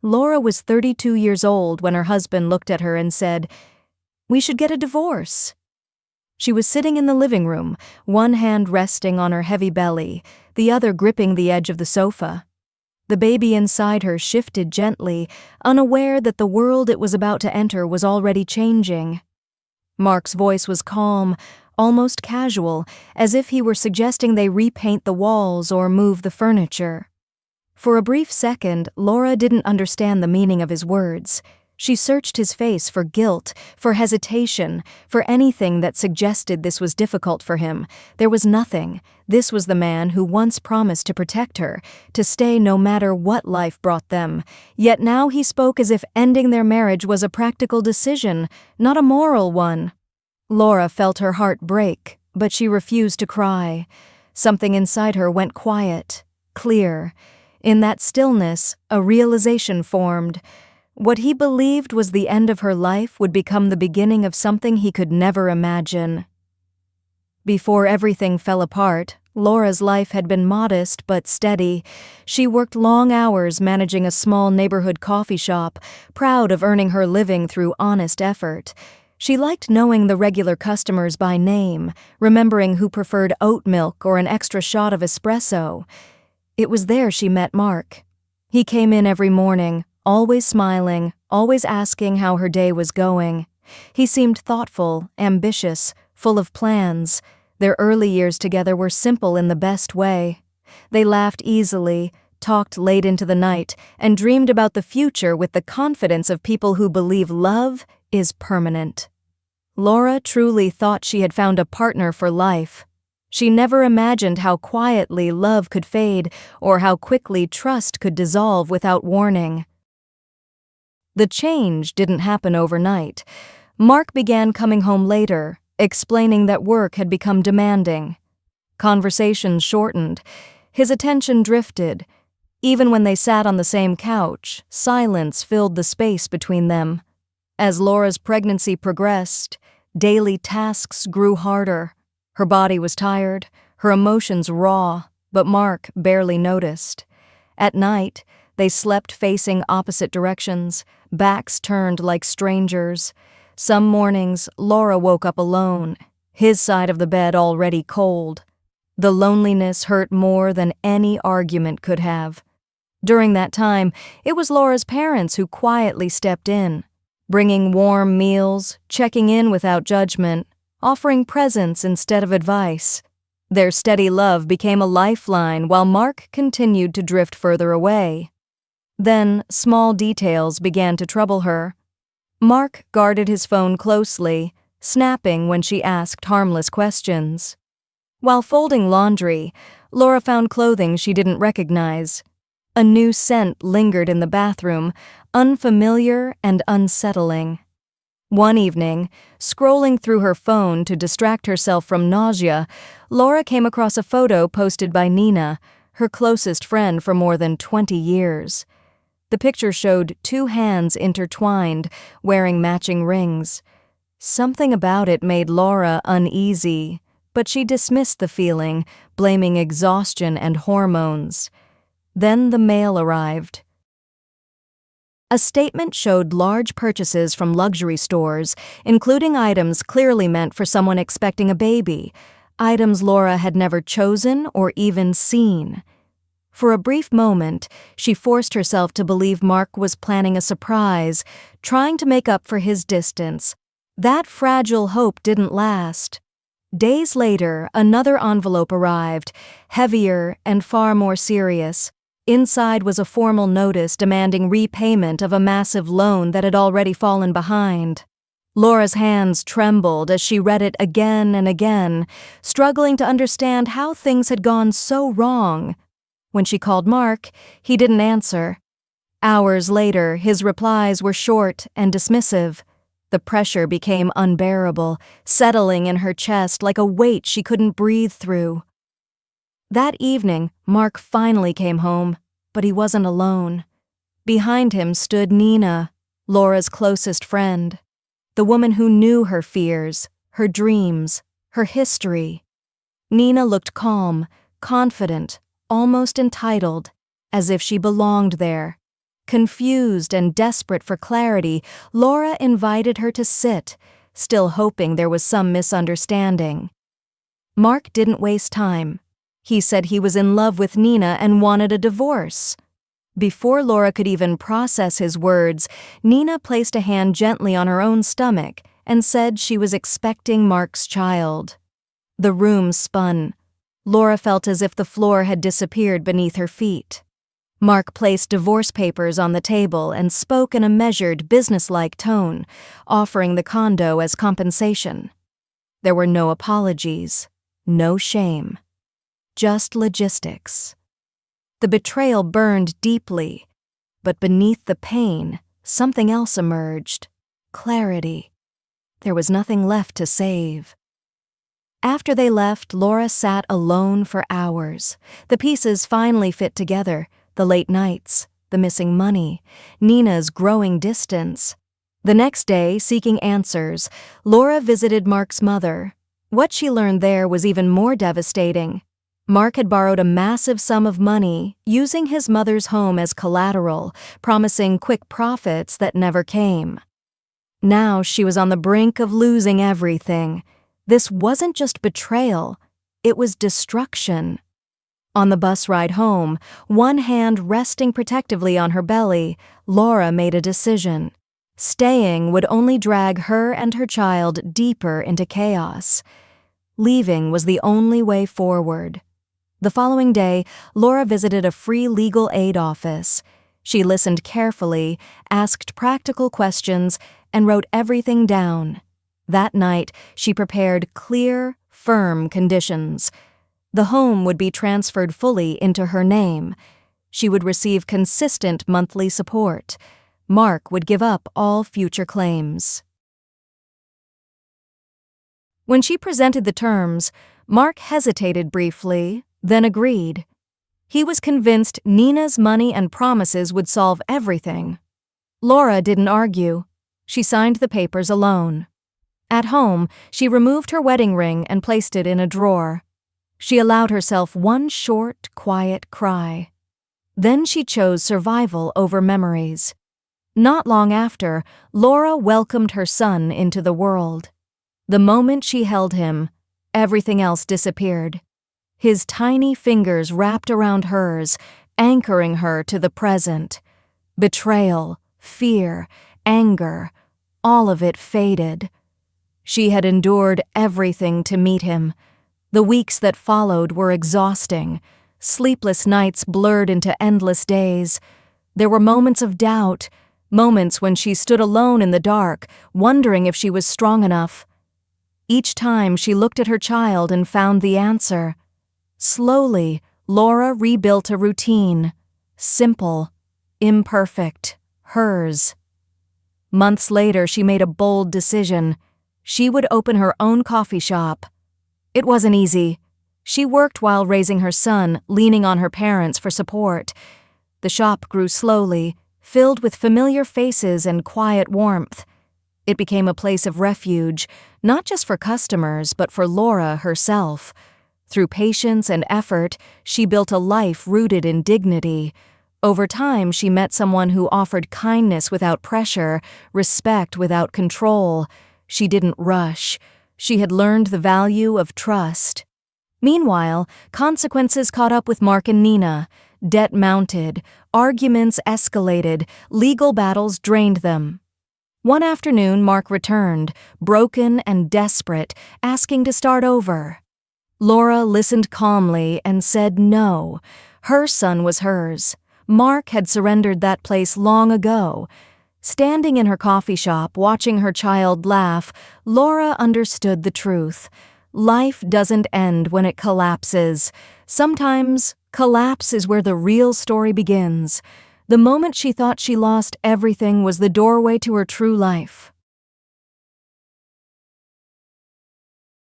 Laura was 32 years old when her husband looked at her and said, "We should get a divorce." She was sitting in the living room, one hand resting on her heavy belly, the other gripping the edge of the sofa. The baby inside her shifted gently, unaware that the world it was about to enter was already changing. Mark's voice was calm, almost casual, as if he were suggesting they repaint the walls or move the furniture. For a brief second, Laura didn't understand the meaning of his words. She searched his face for guilt, for hesitation, for anything that suggested this was difficult for him. There was nothing. This was the man who once promised to protect her, to stay no matter what life brought them. Yet now he spoke as if ending their marriage was a practical decision, not a moral one. Laura felt her heart break, but she refused to cry. Something inside her went quiet, clear. In that stillness, a realization formed. What he believed was the end of her life would become the beginning of something he could never imagine. Before everything fell apart, Laura's life had been modest but steady. She worked long hours managing a small neighborhood coffee shop, proud of earning her living through honest effort. She liked knowing the regular customers by name, remembering who preferred oat milk or an extra shot of espresso. It was there she met Mark. He came in every morning, always smiling, always asking how her day was going. He seemed thoughtful, ambitious, full of plans. Their early years together were simple in the best way. They laughed easily, talked late into the night, and dreamed about the future with the confidence of people who believe love is permanent. Laura truly thought she had found a partner for life. She never imagined how quietly love could fade or how quickly trust could dissolve without warning. The change didn't happen overnight. Mark began coming home later, explaining that work had become demanding. Conversations shortened. His attention drifted. Even when they sat on the same couch, silence filled the space between them. As Laura's pregnancy progressed, daily tasks grew harder. Her body was tired, her emotions raw, but Mark barely noticed. At night, they slept facing opposite directions, backs turned like strangers. Some mornings, Laura woke up alone, his side of the bed already cold. The loneliness hurt more than any argument could have. During that time, it was Laura's parents who quietly stepped in, bringing warm meals, checking in without judgment, offering presents instead of advice. Their steady love became a lifeline while Mark continued to drift further away. Then, small details began to trouble her. Mark guarded his phone closely, snapping when she asked harmless questions. While folding laundry, Laura found clothing she didn't recognize. A new scent lingered in the bathroom, unfamiliar and unsettling. One evening, scrolling through her phone to distract herself from nausea, Laura came across a photo posted by Nina, her closest friend for more than 20 years. The picture showed two hands intertwined, wearing matching rings. Something about it made Laura uneasy, but she dismissed the feeling, blaming exhaustion and hormones. Then the mail arrived. A statement showed large purchases from luxury stores, including items clearly meant for someone expecting a baby, items Laura had never chosen or even seen. For a brief moment, she forced herself to believe Mark was planning a surprise, trying to make up for his distance. That fragile hope didn't last. Days later, another envelope arrived, heavier and far more serious. Inside was a formal notice demanding repayment of a massive loan that had already fallen behind. Laura's hands trembled as she read it again and again, struggling to understand how things had gone so wrong. When she called Mark, he didn't answer. Hours later, his replies were short and dismissive. The pressure became unbearable, settling in her chest like a weight she couldn't breathe through. That evening, Mark finally came home, but he wasn't alone. Behind him stood Nina, Laura's closest friend, the woman who knew her fears, her dreams, her history. Nina looked calm, confident, almost entitled, as if she belonged there. Confused and desperate for clarity, Laura invited her to sit, still hoping there was some misunderstanding. Mark didn't waste time. He said he was in love with Nina and wanted a divorce. Before Laura could even process his words, Nina placed a hand gently on her own stomach and said she was expecting Mark's child. The room spun. Laura felt as if the floor had disappeared beneath her feet. Mark placed divorce papers on the table and spoke in a measured, businesslike tone, offering the condo as compensation. There were no apologies, no shame, just logistics. The betrayal burned deeply, but beneath the pain, something else emerged: clarity. There was nothing left to save. After they left, Laura sat alone for hours. The pieces finally fit together: the late nights, the missing money, Nina's growing distance. The next day, seeking answers, Laura visited Mark's mother. What she learned there was even more devastating. Mark had borrowed a massive sum of money, using his mother's home as collateral, promising quick profits that never came. Now she was on the brink of losing everything. This wasn't just betrayal, it was destruction. On the bus ride home, one hand resting protectively on her belly, Laura made a decision. Staying would only drag her and her child deeper into chaos. Leaving was the only way forward. The following day, Laura visited a free legal aid office. She listened carefully, asked practical questions, and wrote everything down. That night, she prepared clear, firm conditions. The home would be transferred fully into her name. She would receive consistent monthly support. Mark would give up all future claims. When she presented the terms, Mark hesitated briefly, then agreed. He was convinced Nina's money and promises would solve everything. Laura didn't argue. She signed the papers alone. At home, she removed her wedding ring and placed it in a drawer. She allowed herself one short, quiet cry. Then she chose survival over memories. Not long after, Laura welcomed her son into the world. The moment she held him, everything else disappeared. His tiny fingers wrapped around hers, anchoring her to the present. Betrayal, fear, anger, all of it faded. She had endured everything to meet him. The weeks that followed were exhausting. Sleepless nights blurred into endless days. There were moments of doubt, moments when she stood alone in the dark, wondering if she was strong enough. Each time she looked at her child and found the answer. Slowly, Laura rebuilt a routine. Simple, imperfect, hers. Months later, she made a bold decision. She would open her own coffee shop. It wasn't easy. She worked while raising her son, leaning on her parents for support. The shop grew slowly, filled with familiar faces and quiet warmth. It became a place of refuge, not just for customers, but for Laura herself. Through patience and effort, she built a life rooted in dignity. Over time, she met someone who offered kindness without pressure, respect without control. She didn't rush. She had learned the value of trust. Meanwhile, consequences caught up with Mark and Nina. Debt mounted, arguments escalated, legal battles drained them. One afternoon, Mark returned, broken and desperate, asking to start over. Laura listened calmly and said no. Her son was hers. Mark had surrendered that place long ago. Standing in her coffee shop, watching her child laugh, Laura understood the truth. Life doesn't end when it collapses. Sometimes, collapse is where the real story begins. The moment she thought she lost everything was the doorway to her true life.